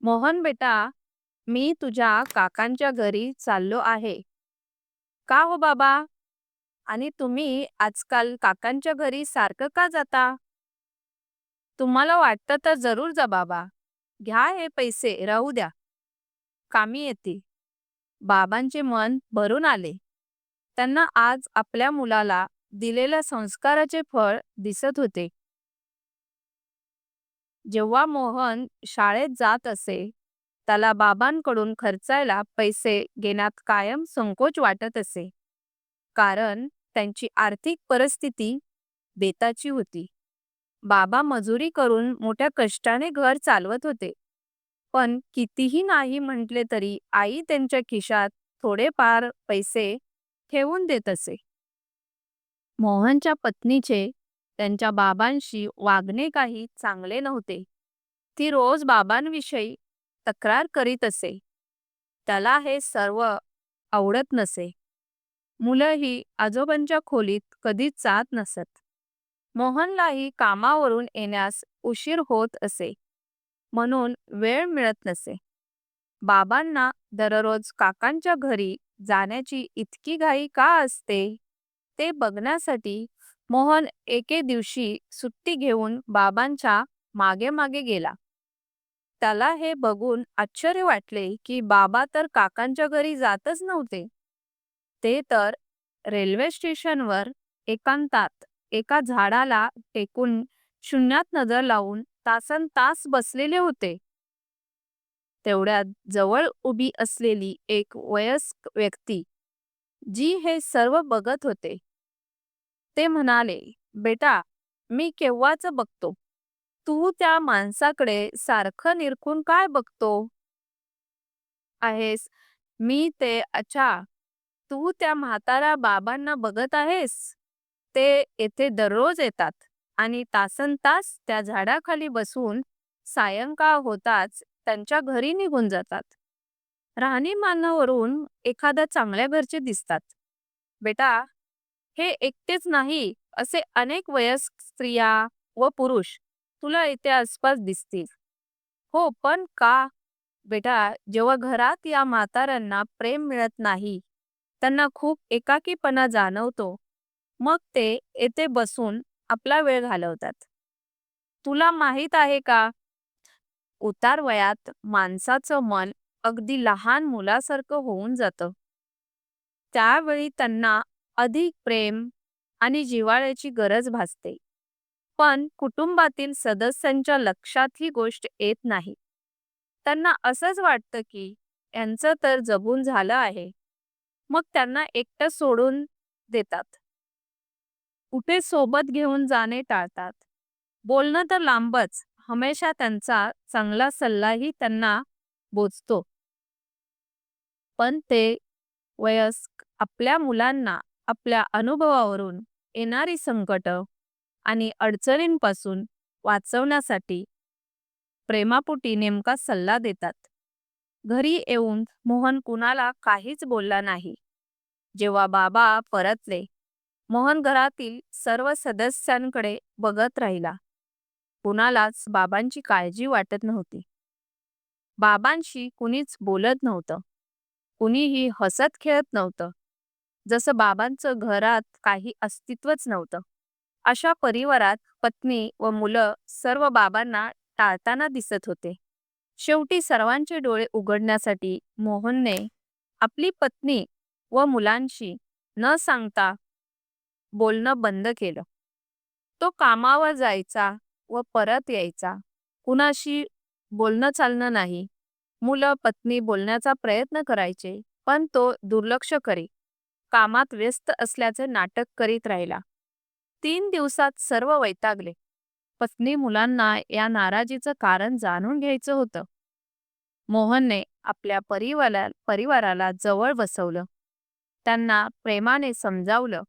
मोहन बेटा, मी तुझ्या काकांच्या घरी चाललो आहे. का हो बाबा? आणि तुम्ही आजकाल काकांच्या घरी सारखं का जाता? तुम्हाला वाटतं तर जरूर जा बाबा. घ्या हे पैसे राहू द्या. कामी येतील. बाबांचे मन भरून आले. त्यांना आज आपल्या मुलाला दिलेल्या संस्काराचे फळ दिसत होते. जेव्हा मोहन शाळेत जात असे, त्याला बाबांकडून खर्चायला पैसे घेण्यात कायम संकोच वाटत असे. कारण त्यांची आर्थिक परिस्थिती बेताची होती. बाबा मजुरी करून मोठ्या कष्टाने घर चालवत होते. पण कितीही नाही म्हटले तरी आई त्यांच्या खिशात थोडेफार पैसे ठेवून देत असे. मोहनच्या पत्नीचे त्यांच्या बाबांशी वागणे काही चांगले नव्हते. ती रोज बाबांविषयी तक्रार करीत असे. त्याला हे सर्व आवडत नसे. मुलंही आजोबांच्या खोलीत कधीच जात नसत. मोहनलाही कामावरून येण्यास उशीर होत असे, म्हणून वेळ मिळत नसे. बाबांना दररोज काकांच्या घरी जाण्याची इतकी घाई का असते, ते बघण्यासाठी मोहन एके दिवशी सुट्टी घेऊन बाबांच्या मागे मागे गेला. त्याला हे बघून आश्चर्य वाटले की बाबा तर काकांच्या घरी जातच नव्हते. ते तर रेल्वे स्टेशनवर एकांतात एका झाडाला टेकून शून्यात नजर लावून तासनतास बसलेले होते. तेवढ्यात जवळ उभी असलेली एक वयस्क व्यक्ती, जी हे सर्व बघत होते, ते म्हणाले, "बेटा, मी केव्हाच बघतो. तू त्या माणसाकडे सारखं निरखून काय बघतो आहेस?" "मी ते अच्छा, तू त्या म्हाताऱ्या बाबांना बघत आहेस? ते येथे दररोज येतात आणि तासनतास त्या झाडाखाली बसून सायंकाळ होताच त्यांच्या घरी निघून जातात. राहणीमानावरून एखाद्या चांगल्या घरचे दिसतात. बेटा, हे एकटेच नाही, असे अनेक वयस्क स्त्रिया व पुरुष तुला इथे आसपास दिसतील. हो, पण का? बेटा, जेव्हा घरात या म्हाताऱ्यांना प्रेम मिळत नाही, त्यांना खूप एकाकीपणा जाणवतो, मग ते येथे बसून आपला वेळ घालवतात. तुला माहीत आहे का, उतार वयात माणसाचं मन अगदी लहान मुलासारखं होऊन जातं. त्यावेळी त्यांना अधिक प्रेम आणि जिव्हाळ्याची गरज भासते. पण कुटुंबातील सदस्यांच्या लक्षात ही गोष्ट येत नाही. त्यांना असंच वाटतं की यांचं तर जगून झालं आहे. मग त्यांना एकटं सोडून देतात. कुठे सोबत घेऊन जाणे टाळतात. बोलणं तर लांबच, हमेशा त्यांचा चांगला सल्लाही त्यांना बोचतो. पण ते वयस्क आपल्या मुलांना आपल्या अनुभवावरून येणारी संकट आणि अडचणींपासून वाचवण्यासाठी प्रेमापोटी नेमका सल्ला देतात. घरी येऊन मोहन कुणाला काहीच बोलला नाही. जेव्हा बाबा परतले, मोहन घरातील सर्व सदस्यांकडे बघत राहिला. कुणालाच बाबांची काळजी वाटत नव्हती. बाबांशी कुणीच बोलत नव्हतं. कुणीही हसत खेळत नव्हतं. जसं बाबांचं घरात काही अस्तित्वच नव्हतं. अशा परिवारात पत्नी व मुलं सर्व बाबांना टाळताना दिसत होते. शेवटी सर्वांचे डोळे उघडण्यासाठी मोहनने आपली पत्नी व मुलांशी न सांगता बोलणं बंद केलं. तो कामावर जायचा व परत यायचा. कुणाशी बोलणं चालणं नाही. मुलं पत्नी बोलण्याचा प्रयत्न करायचे, पण तो दुर्लक्ष करी. कामात व्यस्त असल्याचे नाटक करीत राहिला. 3 दिवसात सर्व वैतागले. पत्नी मुलांना या नाराजीचं कारण जाणून घ्यायचं होतं. मोहनने आपल्या परिवाराला जवळ बसवलं. त्यांना प्रेमाने समजावलं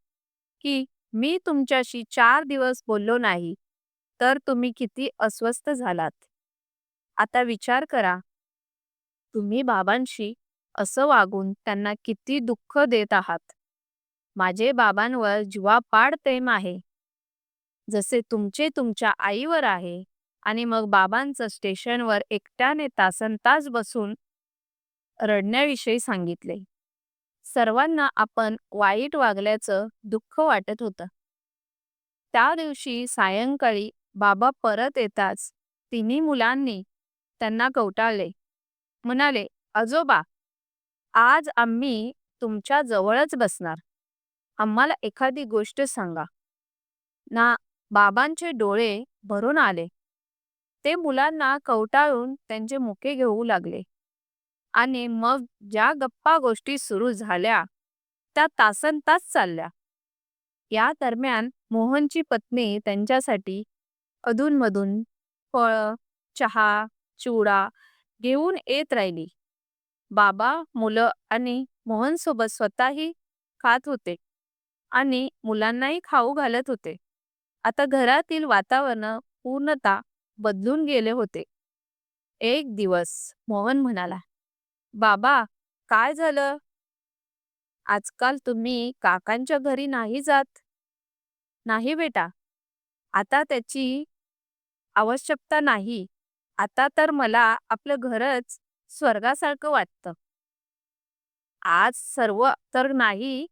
की मी तुमच्याशी 4 दिवस बोललो नाही, तर तुम्ही किती अस्वस्थ झालात. आता विचार करा, तुम्ही बाबांशी असं वागून त्यांना किती दुःख देत आहात. माझे बाबांवर जीवापाड प्रेम आहे, जसे तुमचे तुमच्या आईवर आहे आणि मग बाबांचं स्टेशनवर एकट्याने तासनतास बसून रडण्याविषयी सांगितले. सर्वांना आपण वाईट वागल्याचं दुःख वाटत होतं. त्या दिवशी सायंकाळी बाबा परत येताच तिन्ही मुलांनी त्यांना कवटाळले. म्हणाले, "आजोबा, आज आम्ही तुमच्या जवळच बसणार. आम्हाला एखादी गोष्ट सांगा." ना बाबांचे डोळे भरून आले. ते मुलांना कवटाळून त्यांचे मुके घेऊ लागले आणि मग ज्या गप्पा गोष्टी सुरू झाल्या त्या तासनतास चालल्या. या दरम्यान मोहनची पत्नी त्यांच्यासाठी अधूनमधून फळं, चहा, चिवडा घेऊन येत राहिली. बाबा, मुलं आणि मोहनसोबत स्वतःही खात होते आणि मुलांनाही खाऊ घालत होते. आता घरातील वातावरण पूर्णतः बदलून गेले होते. एक दिवस मोहन म्हणाला, "बाबा, काय झालं? आजकाल तुम्ही काकांच्या घरी नाही जात." "नाही बेटा, आता त्याची आवश्यकता नाही. आता तर मला आपलं घरच स्वर्गासारखं वाटतं." आज सर्व तर नाही,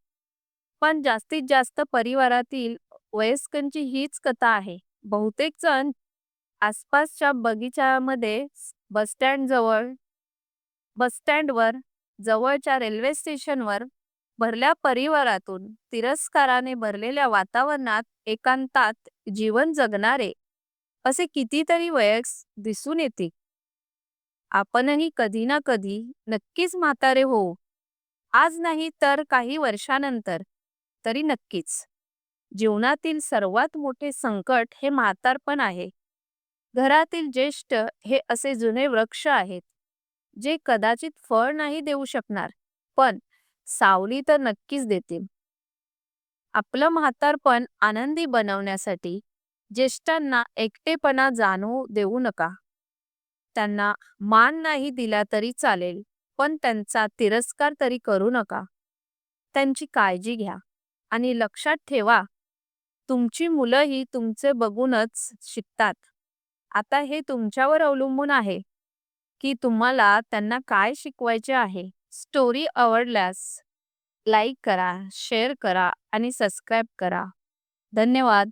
पण जास्तीत जास्त परिवारातील वयस्कांची हीच कथा आहे. बहुतेक जण आसपासच्या बगीच्यामध्ये, बस स्टँडवर, जवळच्या रेल्वे स्टेशनवर भरल्या परिवारातून तिरस्काराने भरलेल्या वातावरणात एकांतात जीवन जगणारे असे कितीतरी वयस्क दिसून येते. आपणही कधी ना कधी नक्कीच म्हातारे होऊ. आज नाही तर काही वर्षानंतर तरी नक्कीच. जीवनातील सर्वात मोठे संकट हे म्हातारपण आहे. घरातील ज्येष्ठ हे असे जुने वृक्ष आहेत, जे कदाचित फळ नाही देऊ शकणार, पण सावली तर नक्कीच देतील. आपलं म्हातारपण आनंदी बनवण्यासाठी ज्येष्ठांना एकटेपणा जाणवू देऊ नका. त्यांना मान नाही दिला तरी चालेल, पण त्यांचा तिरस्कार तरी करू नका. त्यांची काळजी घ्या आणि लक्षात ठेवा, तुमची मुलंही तुमचे बघूनच शिकतात. आता हे तुमच्यावर अवलंबून आहे की तुम्हाला त्यांना काय शिकवायचे आहे. स्टोरी आवडल्यास लाईक करा, शेअर करा आणि सबस्क्राईब करा. धन्यवाद.